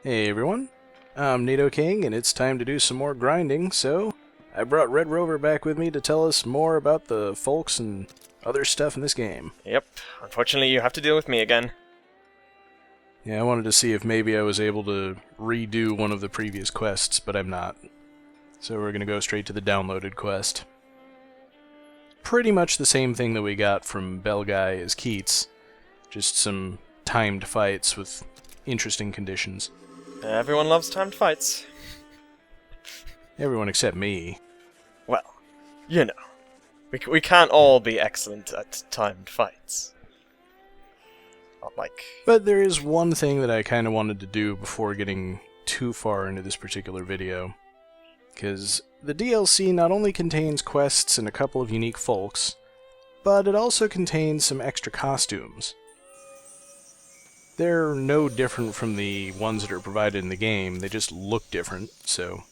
Hey everyone, I'm Nato King, and it's time to do some more grinding, so I brought Red Rover back with me to tell us more about the folks and other stuff in this game. Yep, unfortunately you have to deal with me again. Yeah, I wanted to see if maybe I was able to redo one of the previous quests, but I'm not. So we're gonna go straight to the downloaded quest. Pretty much the same thing that we got from Bell Guy as Keats, just some timed fights with interesting conditions. Everyone loves timed fights. Everyone except me. Well, you know, we can't all be excellent at timed fights. Not like... But there is one thing that I kind of wanted to do before getting too far into this particular video. Because the DLC not only contains quests and a couple of unique folks, but it also contains some extra costumes. They're no different from the ones that are provided in the game, they just look different, so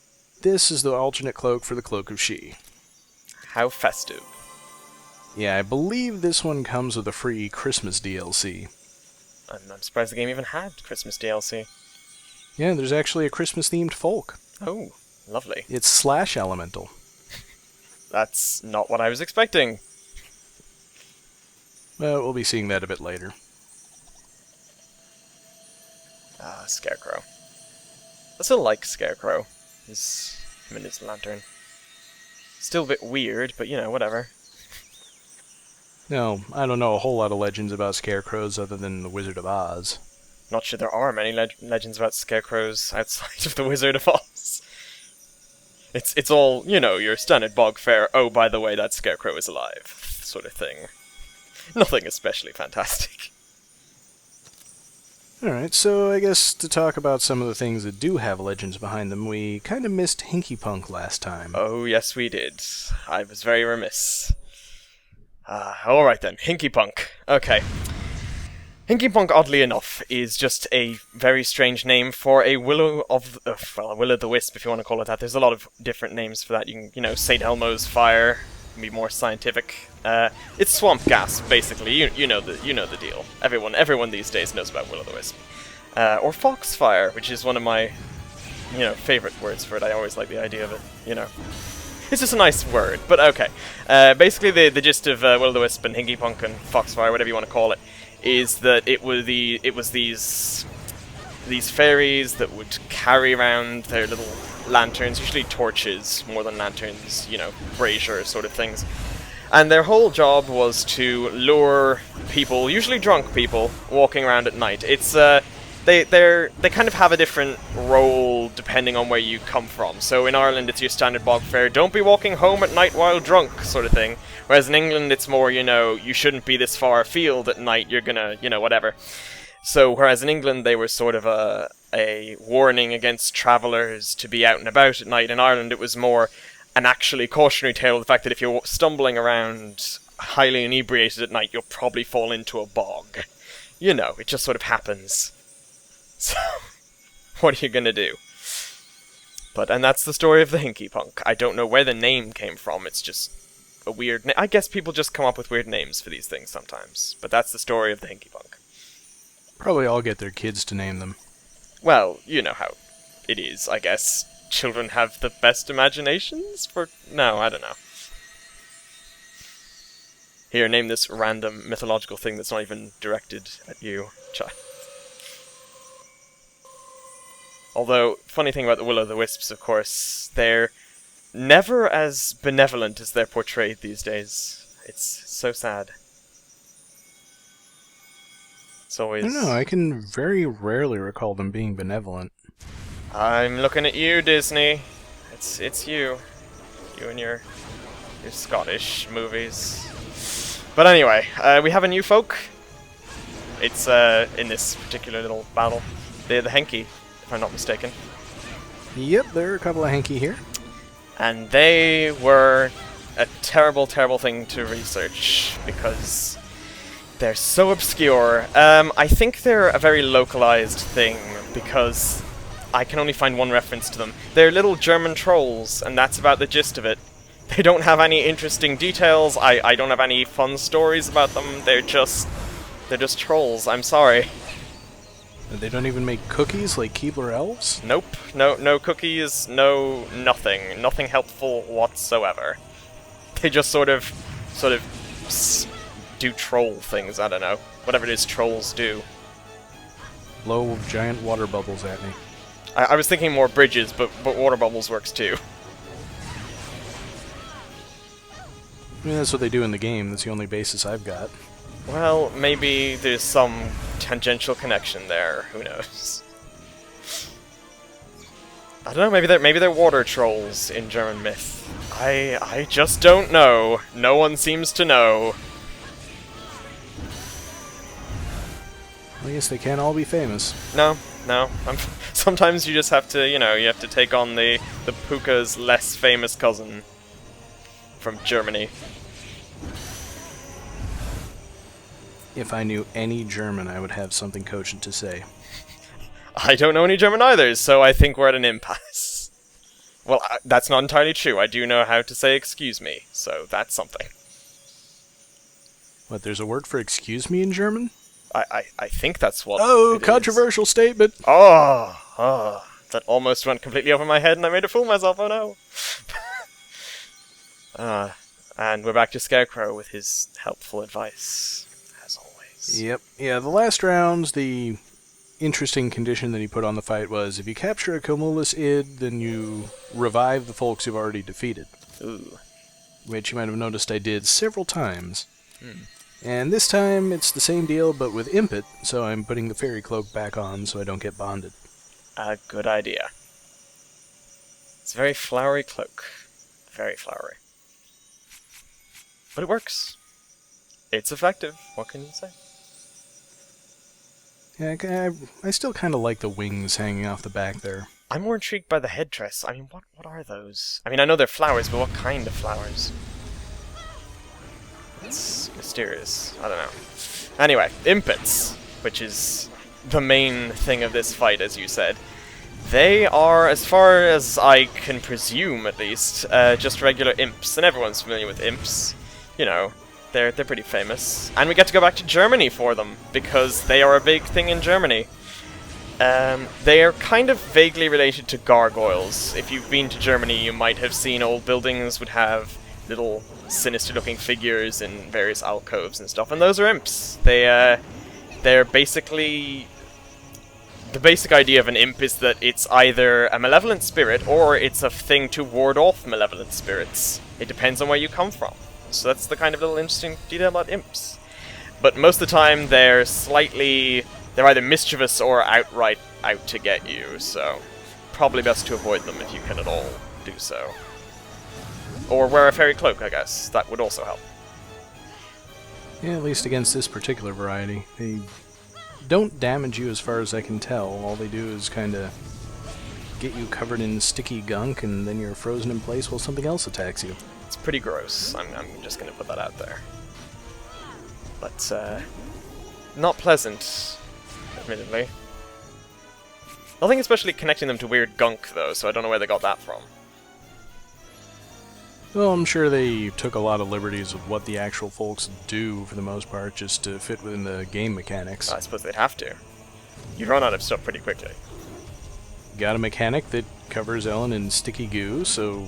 this is the alternate cloak for the Cloak of She. How festive. Yeah, I believe this one comes with a free Christmas DLC. I'm surprised the game even had Christmas DLC. Yeah, there's actually a Christmas-themed folk. Oh, lovely. It's Slash Elemental. That's not what I was expecting. Well, we'll be seeing that a bit later. Ah, Scarecrow. I still like Scarecrow. Him and his lantern. Still a bit weird, but you know, whatever. No, I don't know a whole lot of legends about scarecrows other than the Wizard of Oz. Not sure there are many legends about scarecrows outside of the Wizard of Oz. It's all, you know, your standard bog fare, oh, by the way, that scarecrow is alive, sort of thing. Nothing especially fantastic. Alright, so I guess to talk about some of the things that do have legends behind them, we kind of missed Hinkypunk last time. Oh, yes we did. I was very remiss. Alright then, Hinkypunk. Okay. Hinkypunk, oddly enough, is just a very strange name for a willow of... a will-o'-the-wisp, if you want to call it that. There's a lot of different names for that. You can, you know, St. Elmo's fire, can be more scientific. It's swamp gas, basically. You know the deal. Everyone these days knows about will-o'-the-wisp. Or foxfire, which is one of my, you know, favorite words for it. I always like the idea of it, you know. It's just a nice word, but okay. Basically, the gist of will-o'-the-wisp and Hinkypunk and foxfire, whatever you want to call it, is that it was these fairies that would carry around their little lanterns, usually torches more than lanterns, you know, brazier sort of things. And their whole job was to lure people, usually drunk people, walking around at night. It's they kind of have a different role depending on where you come from. So in Ireland, it's your standard bog fare, don't be walking home at night while drunk, sort of thing. Whereas in England, it's more, you know, you shouldn't be this far afield at night, you're gonna, you know, whatever. So, whereas in England, they were sort of a warning against travellers to be out and about at night, in Ireland, it was more an actually cautionary tale of the fact that if you're stumbling around highly inebriated at night, you'll probably fall into a bog. You know, it just sort of happens. So, what are you gonna do? And that's the story of the Hinkypunk. I don't know where the name came from, it's just a weird name. I guess people just come up with weird names for these things sometimes. But that's the story of the Hinkypunk. Probably all get their kids to name them. Well, you know how it is, I guess. Children have the best imaginations for... No, I don't know. Here, name this random mythological thing that's not even directed at you, child. Although, funny thing about the will-o'-the-wisps, of course, they're never as benevolent as they're portrayed these days. It's so sad. It's always... I don't know, I can very rarely recall them being benevolent. I'm looking at you, Disney. It's you. You and your Scottish movies. But anyway, we have a new folk. It's in this particular little battle. They're the Henki, if I'm not mistaken. Yep, there are a couple of Henki here. And they were a terrible, terrible thing to research, because they're so obscure. I think they're a very localized thing, because I can only find one reference to them. They're little German trolls, and that's about the gist of it. They don't have any interesting details, I don't have any fun stories about them, they're just trolls, I'm sorry. They don't even make cookies like Keebler elves? Nope. No cookies, no nothing. Nothing helpful whatsoever. They just sort of do troll things, I don't know. Whatever it is trolls do. Blow giant water bubbles at me. I was thinking more bridges, but water bubbles works too. I mean, that's what they do in the game. That's the only basis I've got. Well, maybe there's some tangential connection there. Who knows? I don't know. Maybe they're water trolls in German myth. I just don't know. No one seems to know. I guess they can't all be famous. No. Sometimes you just have to, you have to take on the Puka's less famous cousin from Germany. If I knew any German, I would have something cogent to say. I don't know any German either, so I think we're at an impasse. Well, that's not entirely true. I do know how to say excuse me, so that's something. What, there's a word for excuse me in German? I think that's what it controversial statement! Oh, that almost went completely over my head and I made a fool of myself, oh no! And we're back to Scarecrow with his helpful advice, as always. Yep. Yeah, the last rounds, the interesting condition that he put on the fight was, if you capture a Cumulus id, then you revive the folks you've already defeated. Ooh. Which you might have noticed I did several times. And this time, it's the same deal, but with Impet, so I'm putting the fairy cloak back on so I don't get bonded. A good idea. It's a very flowery cloak. Very flowery. But it works. It's effective. What can you say? Yeah, I still kind of like the wings hanging off the back there. I'm more intrigued by the headdress. I mean, what are those? I mean, I know they're flowers, but what kind of flowers? It's mysterious. I don't know. Anyway, Impets, which is the main thing of this fight, as you said. They are, as far as I can presume at least, just regular imps, and everyone's familiar with imps. You know, they're pretty famous. And we get to go back to Germany for them, because they are a big thing in Germany. They are kind of vaguely related to gargoyles. If you've been to Germany, you might have seen old buildings would have little sinister-looking figures in various alcoves and stuff, and those are imps. They're basically... The basic idea of an imp is that it's either a malevolent spirit, or it's a thing to ward off malevolent spirits. It depends on where you come from. So that's the kind of little interesting detail about imps. But most of the time, they're either mischievous or outright out to get you, so probably best to avoid them if you can at all do so. Or wear a fairy cloak, I guess. That would also help. Yeah, at least against this particular variety. They don't damage you as far as I can tell. All they do is kind of get you covered in sticky gunk, and then you're frozen in place while something else attacks you. It's pretty gross. I'm just going to put that out there. But, not pleasant, admittedly. Nothing especially connecting them to weird gunk, though, so I don't know where they got that from. Well, I'm sure they took a lot of liberties with what the actual folks do, for the most part, just to fit within the game mechanics. I suppose they'd have to. You'd run out of stuff pretty quickly. Got a mechanic that covers Ellen in sticky goo, so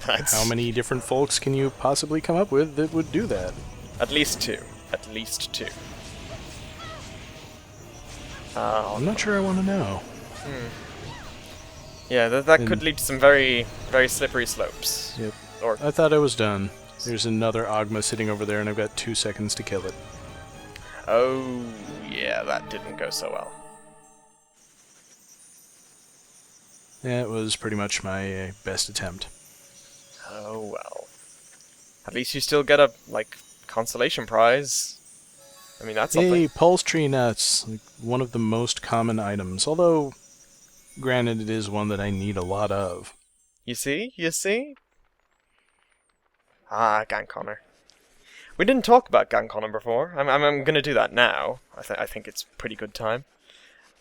how many different folks can you possibly come up with that would do that? At least two. At least two. I'm not sure I want to know. Yeah, that could lead to some very, very slippery slopes. Yep. Or I thought I was done. There's another Ogma sitting over there, and I've got 2 seconds to kill it. Oh, yeah, that didn't go so well. Yeah, it was pretty much my best attempt. Oh, well. At least you still get a, consolation prize. I mean, that's something. Hey, pulse tree nuts! One of the most common items, although, granted, it is one that I need a lot of. You see? You see? Ah, Gancanagh. We didn't talk about Gancanagh before. I'm gonna do that now. I think it's a pretty good time.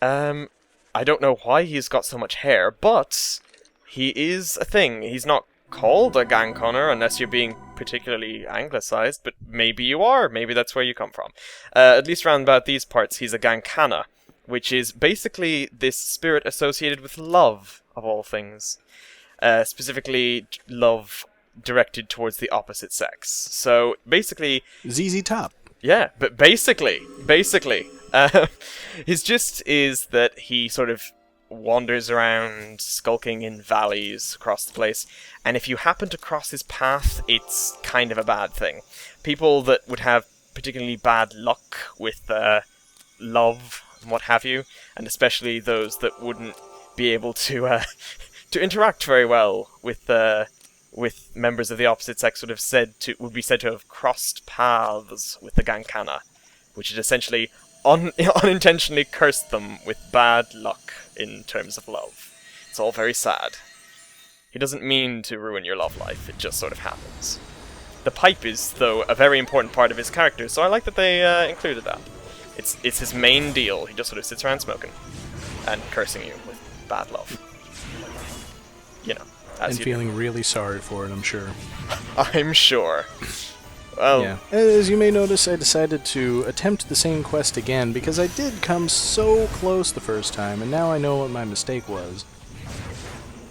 I don't know why he's got so much hair, but he is a thing. He's not called a Gancanagh unless you're being particularly anglicized, but maybe you are. Maybe that's where you come from. At least round about these parts, he's a Gancanagh, which is basically this spirit associated with love, of all things. Specifically, love directed towards the opposite sex. So, basically... ZZ Top. Yeah, but basically, his gist is that he sort of wanders around, skulking in valleys across the place, and if you happen to cross his path, it's kind of a bad thing. People that would have particularly bad luck with love and what have you, and especially those that wouldn't be able to to interact very well with members of the opposite sex, would be said to have crossed paths with the Gancanagh, which is essentially unintentionally cursed them with bad luck in terms of love. It's all very sad. He doesn't mean to ruin your love life, it just sort of happens. The pipe is, though, a very important part of his character, so I like that they included that. It's his main deal. He just sort of sits around smoking and cursing you with bad love. You know, as and you feeling really sorry for it, I'm sure. I'm sure. Well, yeah. As you may notice, I decided to attempt the same quest again because I did come so close the first time, and now I know what my mistake was.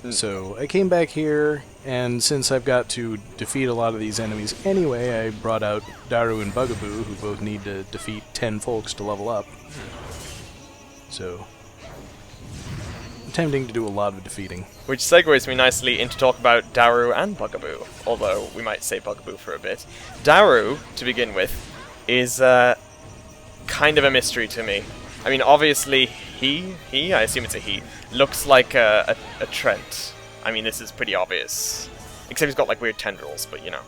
So I came back here, and since I've got to defeat a lot of these enemies anyway, I brought out Daru and Bugaboo, who both need to defeat 10 folks to level up. So, attempting to do a lot of defeating. Which segues me nicely into talk about Daru and Bugaboo, although we might say Bugaboo for a bit. Daru, to begin with, is kind of a mystery to me. I mean, obviously, he, I assume it's a he, looks like a Trent. I mean, this is pretty obvious. Except he's got, like, weird tendrils, but, you know.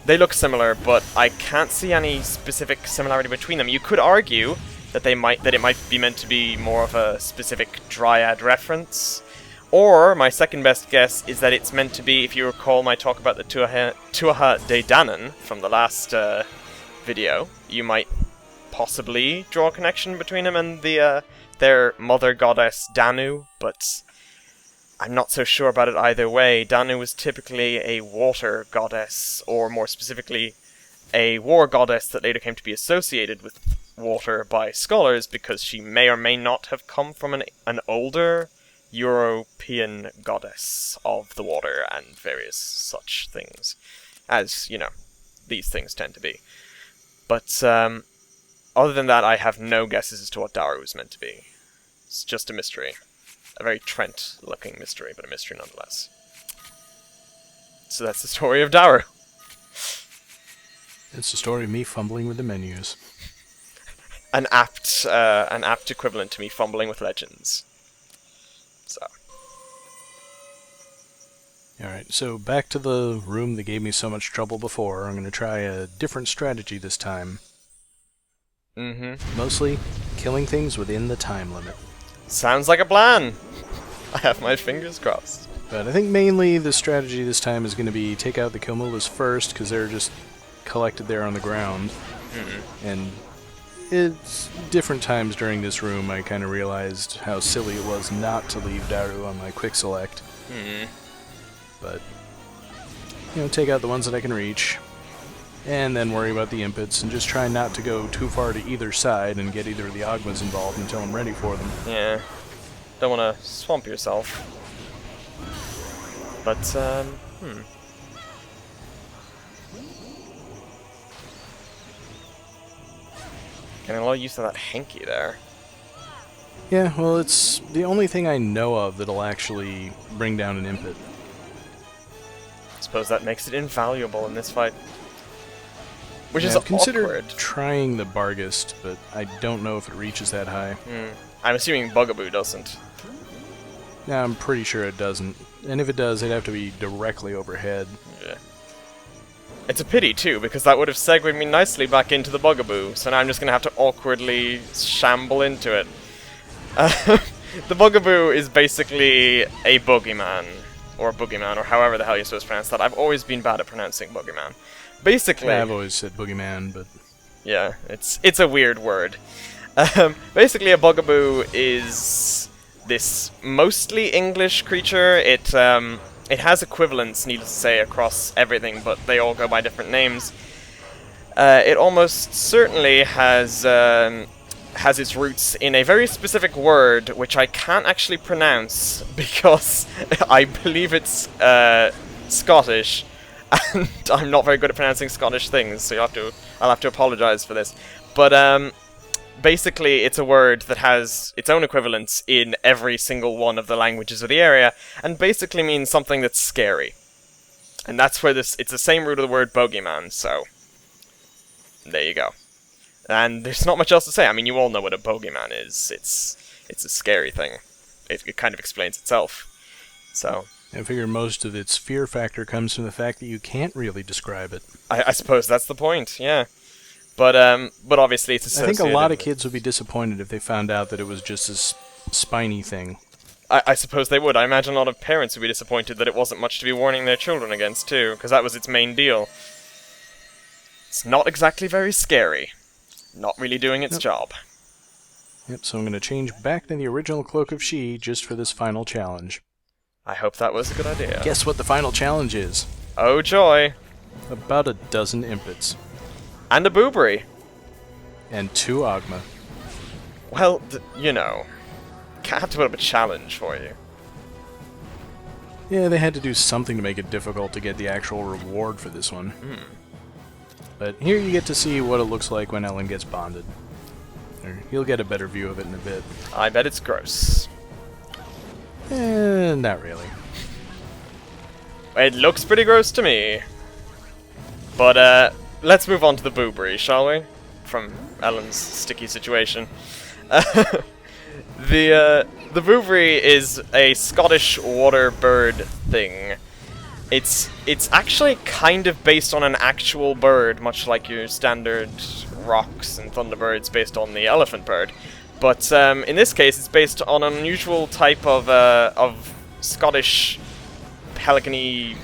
They look similar, but I can't see any specific similarity between them. You could argue that it might be meant to be more of a specific Dryad reference. Or, my second best guess is that it's meant to be, if you recall my talk about the Tuatha De Danann from the last video, you might possibly draw a connection between him and their mother goddess Danu, but I'm not so sure about it either way. Danu was typically a water goddess, or more specifically, a war goddess that later came to be associated with water by scholars because she may or may not have come from an older European goddess of the water and various such things, as, you know, these things tend to be. But, other than that, I have no guesses as to what Daru is meant to be. It's just a mystery. A very Trent-looking mystery, but a mystery nonetheless. So that's the story of Daru. It's the story of me fumbling with the menus. An apt equivalent to me fumbling with legends. So. Alright, so back to the room that gave me so much trouble before. I'm going to try a different strategy this time. Mostly killing things within the time limit. Sounds like a plan. I have my fingers crossed. But I think mainly the strategy this time is going to be take out the Kilmulas first, because they're just collected there on the ground. And it's different times during this room I kind of realized how silly it was not to leave Daru on my quick select. But, you know, take out the ones that I can reach. And then worry about the inputs, and just try not to go too far to either side and get either of the Ogmas involved until I'm ready for them. Yeah. Don't want to swamp yourself. But, Getting a lot of use of that hanky there. Yeah, well, it's the only thing I know of that'll actually bring down an input. I suppose that makes it invaluable in this fight. Which is I've considered awkward. Trying the Barghest, but I don't know if it reaches that high. I'm assuming Bugaboo doesn't. Yeah, I'm pretty sure it doesn't. And if it does, it'd have to be directly overhead. Yeah. It's a pity, too, because that would have segued me nicely back into the Bugaboo, so now I'm just going to have to awkwardly shamble into it. The Bugaboo is basically a boogeyman, or however the hell you're supposed to pronounce that. I've always been bad at pronouncing boogeyman. Basically... Yeah, I've always said boogeyman, but... Yeah, it's a weird word. Basically, a Bugaboo is this mostly English creature. It has equivalents, needless to say, across everything, but they all go by different names. It almost certainly has has its roots in a very specific word, which I can't actually pronounce because I believe it's Scottish, and I'm not very good at pronouncing Scottish things, so I'll have to apologize for this. But basically, it's a word that has its own equivalents in every single one of the languages of the area, and basically means something that's scary. And that's where it's the same root of the word bogeyman, so there you go. And there's not much else to say. I mean, you all know what a bogeyman is. It's a scary thing. It kind of explains itself. So I figure most of its fear factor comes from the fact that you can't really describe it. I suppose that's the point, yeah. But obviously it's associated. I think a lot of kids would be disappointed if they found out that it was just this spiny thing. I suppose they would. I imagine a lot of parents would be disappointed that it wasn't much to be warning their children against, too, because that was its main deal. It's not exactly very scary. Not really doing its job. Yep, so I'm going to change back to the original Cloak of She just for this final challenge. I hope that was a good idea. Guess what the final challenge is? Oh joy! About a dozen impets. And a boobrie. And 2 Ogma. Well, you know, can't have to put up a challenge for you. Yeah, they had to do something to make it difficult to get the actual reward for this one. But here you get to see what it looks like when Ellen gets bonded. You'll get a better view of it in a bit. I bet it's gross. Not really. It looks pretty gross to me. But, let's move on to the boobrie, shall we? From Ellen's sticky situation. The boobrie is a Scottish water bird thing. It's actually kind of based on an actual bird, much like your standard rocks and thunderbirds based on the elephant bird. But in this case, it's based on an unusual type of Scottish pelicany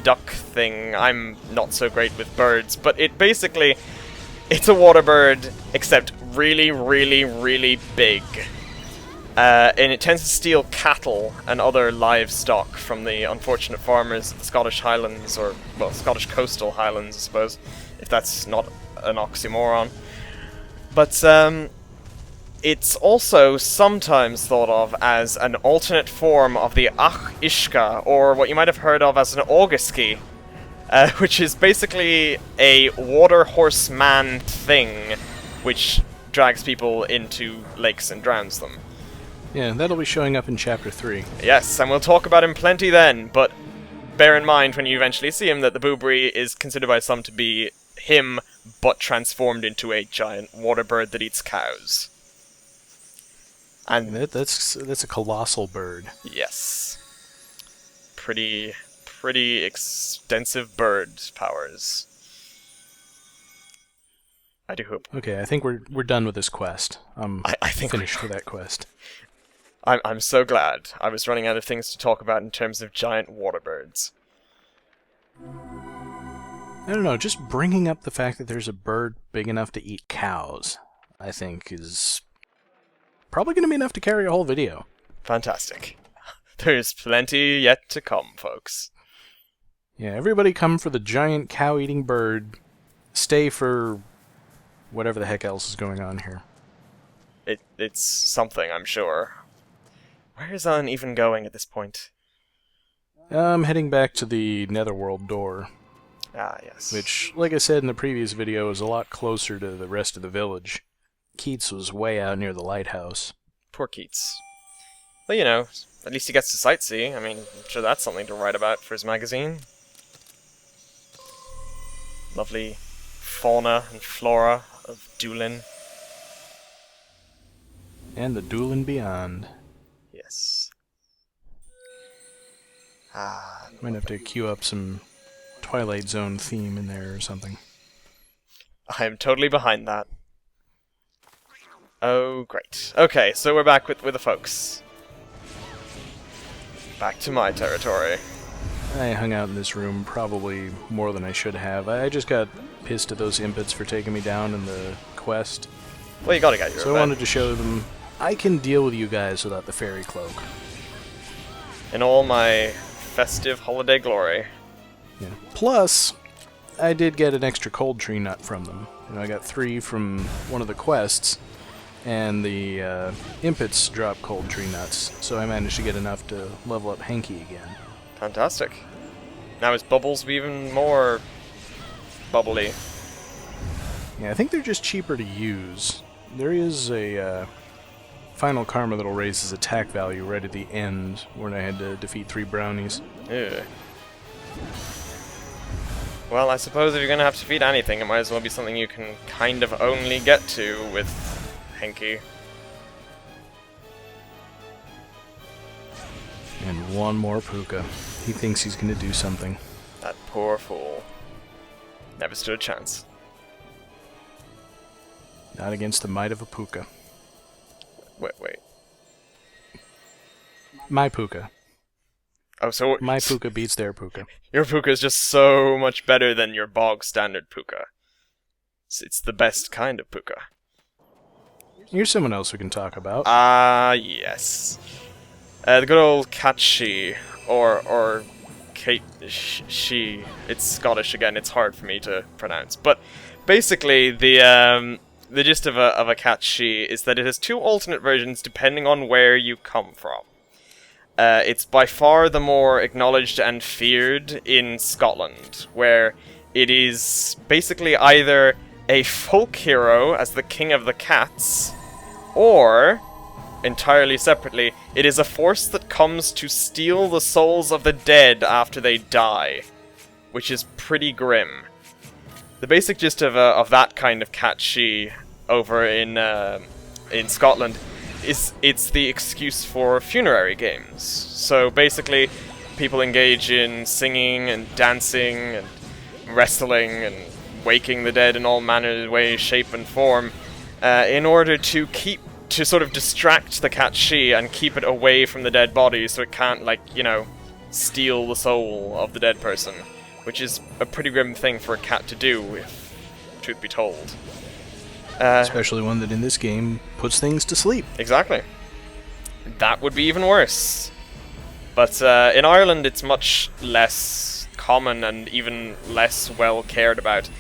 duck thing. I'm not so great with birds, but it's a water bird, except really, really, really big. And it tends to steal cattle and other livestock from the unfortunate farmers of the Scottish Highlands, or, well, Scottish coastal Highlands, I suppose, if that's not an oxymoron. But, it's also sometimes thought of as an alternate form of the Ach Ishka, or what you might have heard of as an Auguski, which is basically a water horseman thing, which drags people into lakes and drowns them. Yeah, that'll be showing up in Chapter 3. Yes, and we'll talk about him plenty then, but bear in mind when you eventually see him that the boobrie is considered by some to be him, but transformed into a giant water bird that eats cows. And that's a colossal bird. Yes. Pretty extensive bird powers. I do hope. Okay, I think we're done with this quest. I think finished with that quest. I'm so glad. I was running out of things to talk about in terms of giant water birds. I don't know, just bringing up the fact that there's a bird big enough to eat cows, I think is probably going to be enough to carry a whole video. Fantastic. There's plenty yet to come, folks. Yeah, everybody come for the giant cow-eating bird. Stay for whatever the heck else is going on here. It's something, I'm sure. Where is Ellen even going at this point? I'm heading back to the Netherworld door. Ah, yes. Which, like I said in the previous video, is a lot closer to the rest of the village. Keats was way out near the lighthouse. Poor Keats. Well, you know, at least he gets to sightsee. I mean, I'm sure that's something to write about for his magazine. Lovely fauna and flora of Doolin. And the Doolin beyond. Yes. Ah. Might have to queue up some Twilight Zone theme in there or something. I am totally behind that. Oh, great. Okay, so we're back with the folks. Back to my territory. I hung out in this room probably more than I should have. I just got pissed at those impets for taking me down in the quest. Well, you gotta get your So I wanted to show them I can deal with you guys without the fairy cloak. In all my festive holiday glory. Yeah. Plus, I did get an extra cold tree nut from them. You know, I got 3 from one of the quests, and the impets drop cold tree nuts, so I managed to get enough to level up Hanky again. Fantastic. Now his bubbles will be even more bubbly. Yeah, I think they're just cheaper to use. There is a final karma that'll raise his attack value right at the end, when I had to defeat 3 brownies. Ew. Well, I suppose if you're going to have to defeat anything, it might as well be something you can kind of only get to with Hinky. And one more Puka. He thinks he's going to do something. That poor fool. Never stood a chance. Not against the might of a Puka. Wait. My Puka. Oh, so... My Puka beats their Puka. Your Puka is just so much better than your bog standard Puka. It's the best kind of Puka. Here's someone else we can talk about. Yes. The good old Catshi, or Kate she. It's Scottish again. It's hard for me to pronounce, but basically the gist of a Catshi is that it has 2 alternate versions depending on where you come from. It's by far the more acknowledged and feared in Scotland, where it is basically either a folk hero as the king of the cats, or, entirely separately, it is a force that comes to steal the souls of the dead after they die, which is pretty grim. The basic gist of that kind of Catshi over in Scotland is it's the excuse for funerary games. So basically, people engage in singing and dancing and wrestling and waking the dead in all manner of ways, shape and form, in order to sort of distract the Catshi and keep it away from the dead body so it can't, like, you know, steal the soul of the dead person, which is a pretty grim thing for a cat to do, if truth be told. Especially one that in this game puts things to sleep. Exactly. That would be even worse. But in Ireland it's much less common and even less well cared about.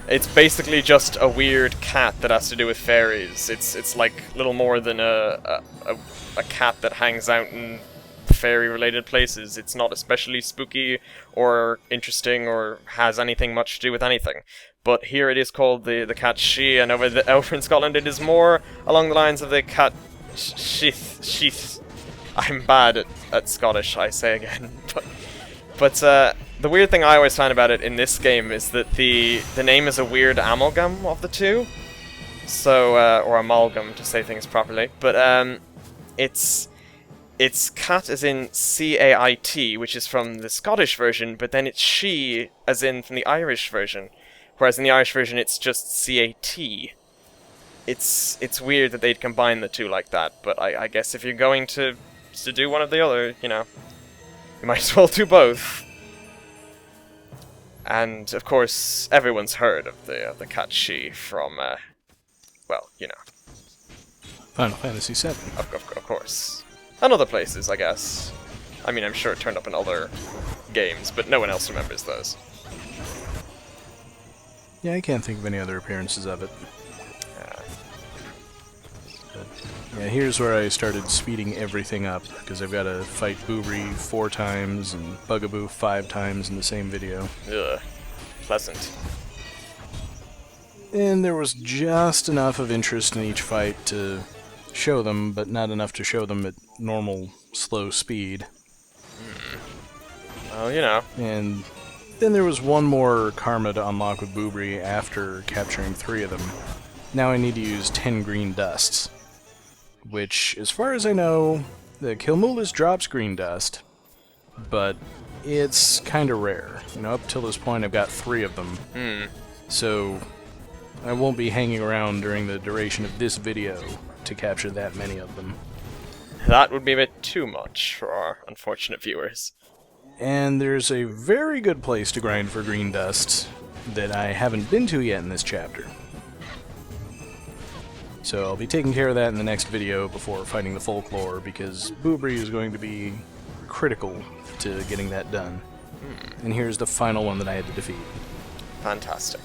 It's basically just a weird cat that has to do with fairies. It's like little more than a cat that hangs out in fairy-related places. It's not especially spooky or interesting or has anything much to do with anything. But here it is called the Catshi, and over in Scotland it is more along the lines of the cat Sìth. I'm bad at Scottish, I say again. But the weird thing I always find about it in this game is that the name is a weird amalgam of the two. So, or amalgam to say things properly. But it's cat as in C-A-I-T, which is from the Scottish version, but then it's she as in from the Irish version. Whereas in the Irish version it's just C-A-T. It's weird that they'd combine the two like that, but I guess if you're going to do one or the other, you know, you might as well do both. And, of course, everyone's heard of the Catshi from, well, you know. Final Fantasy VII. Of course. And other places, I guess. I mean, I'm sure it turned up in other games, but no one else remembers those. Yeah, I can't think of any other appearances of it. But, yeah, here's where I started speeding everything up, because I've got to fight Boobrie 4 times and Bugaboo 5 times in the same video. Ugh. Pleasant. And there was just enough of interest in each fight to show them, but not enough to show them at normal, slow speed. Well, you know. And then there was one more karma to unlock with Boobrie after capturing 3 of them. Now I need to use 10 green dusts. Which, as far as I know, the Kilmulis drops green dust, but it's kinda rare. You know, up till this point I've got 3 of them. So I won't be hanging around during the duration of this video to capture that many of them. That would be a bit too much for our unfortunate viewers. And there's a very good place to grind for green dust that I haven't been to yet in this chapter. So I'll be taking care of that in the next video before fighting the Folklore, because Boobrie is going to be critical to getting that done. And here's the final one that I had to defeat. Fantastic.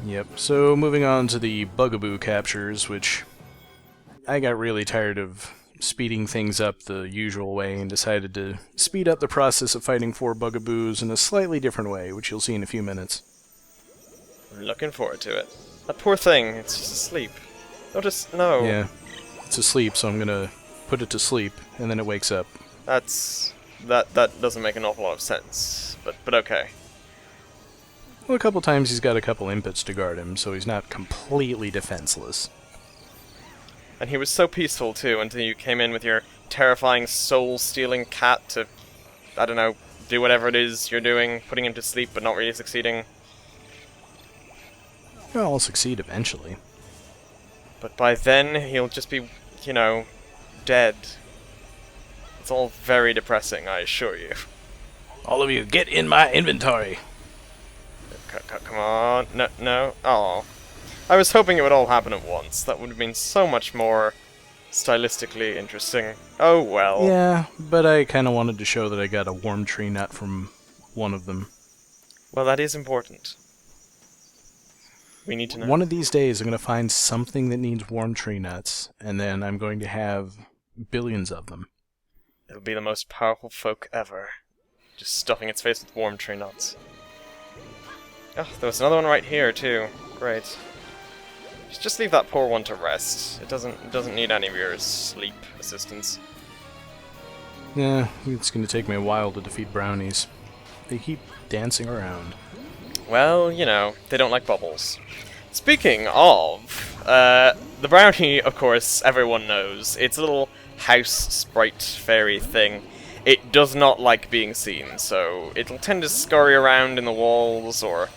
Yep, so moving on to the Bugaboo captures, which I got really tired of speeding things up the usual way and decided to speed up the process of fighting 4 bugaboos in a slightly different way, which you'll see in a few minutes. I'm looking forward to it. That poor thing, it's just asleep. No. Yeah, it's asleep, so I'm gonna put it to sleep, and then it wakes up. That doesn't make an awful lot of sense, but okay. Well, a couple times he's got a couple impets to guard him, so he's not completely defenseless. And he was so peaceful, too, until you came in with your terrifying soul-stealing cat to, I don't know, do whatever it is you're doing, putting him to sleep but not really succeeding. Well, I'll succeed eventually. But by then, he'll just be, you know, dead. It's all very depressing, I assure you. All of you, get in my inventory! Come on. No. Oh. I was hoping it would all happen at once. That would have been so much more stylistically interesting. Oh well. Yeah, but I kind of wanted to show that I got a warm tree nut from one of them. Well, that is important. We need to know. One of these days, I'm going to find something that needs warm tree nuts, and then I'm going to have billions of them. It'll be the most powerful folk ever. Just stuffing its face with warm tree nuts. Oh, there was another one right here, too. Great. Just leave that poor one to rest. It doesn't need any of your sleep assistance. Yeah, it's going to take me a while to defeat Brownies. They keep dancing around. Well, you know, they don't like bubbles. Speaking of, the brownie, of course, everyone knows. It's a little house sprite fairy thing. It does not like being seen, so it'll tend to scurry around in the walls or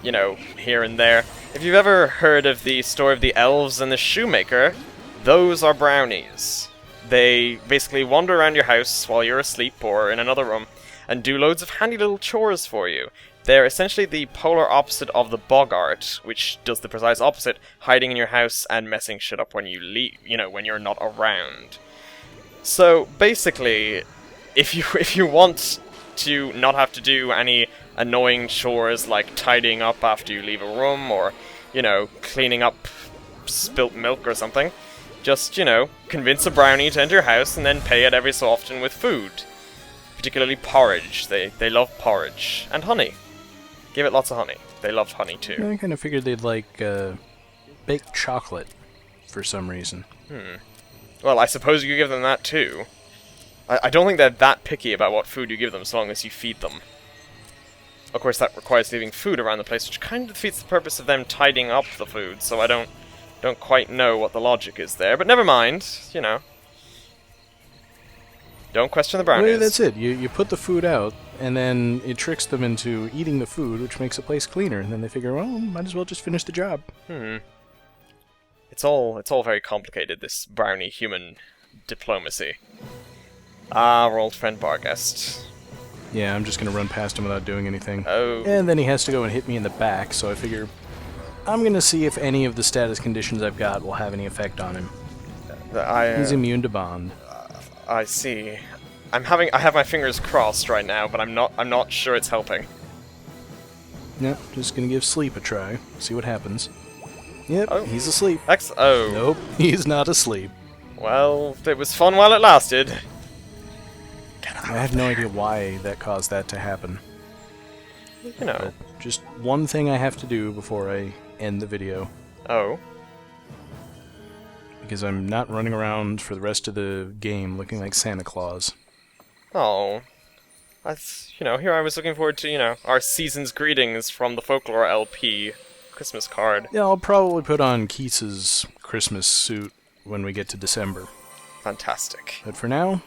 you know, here and there. If you've ever heard of the story of the elves and the shoemaker, those are brownies. They basically wander around your house while you're asleep or in another room and do loads of handy little chores for you. They're essentially the polar opposite of the boggart, which does the precise opposite, hiding in your house and messing shit up when you leave, you know, when you're not around. So basically, if you want to not have to do any annoying chores like tidying up after you leave a room or, you know, cleaning up spilt milk or something, just, you know, convince a brownie to enter your house and then pay it every so often with food. Particularly porridge. They love porridge. And honey. Give it lots of honey. They love honey too. I kind of figured they'd like baked chocolate for some reason. Well, I suppose you could give them that too. I don't think they're that picky about what food you give them, so long as you feed them. Of course, that requires leaving food around the place, which kind of defeats the purpose of them tidying up the food, so I don't quite know what the logic is there. But never mind, you know. Don't question the brownies. Well, that's it. You put the food out, and then it tricks them into eating the food, which makes the place cleaner, and then they figure, well, might as well just finish the job. It's all very complicated, this brownie-human diplomacy. Ah, our old friend Barghest. Yeah, I'm just going to run past him without doing anything. Oh. And then he has to go and hit me in the back, so I figure I'm going to see if any of the status conditions I've got will have any effect on him. He's immune to bond. I see. I have my fingers crossed right now, but I'm not sure it's helping. Yep, just going to give sleep a try. See what happens. Yep, Oh. he's asleep. Oh. Nope, he's not asleep. Well, it was fun while it lasted. I have no idea why that caused that to happen. You know. But just one thing I have to do before I end the video. Oh. Because I'm not running around for the rest of the game looking like Santa Claus. Oh. You know, here I was looking forward to, you know, our season's greetings from the Folklore LP Christmas card. Yeah, I'll probably put on Keats's Christmas suit when we get to December. Fantastic. But for now,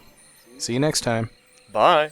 see you next time. Bye.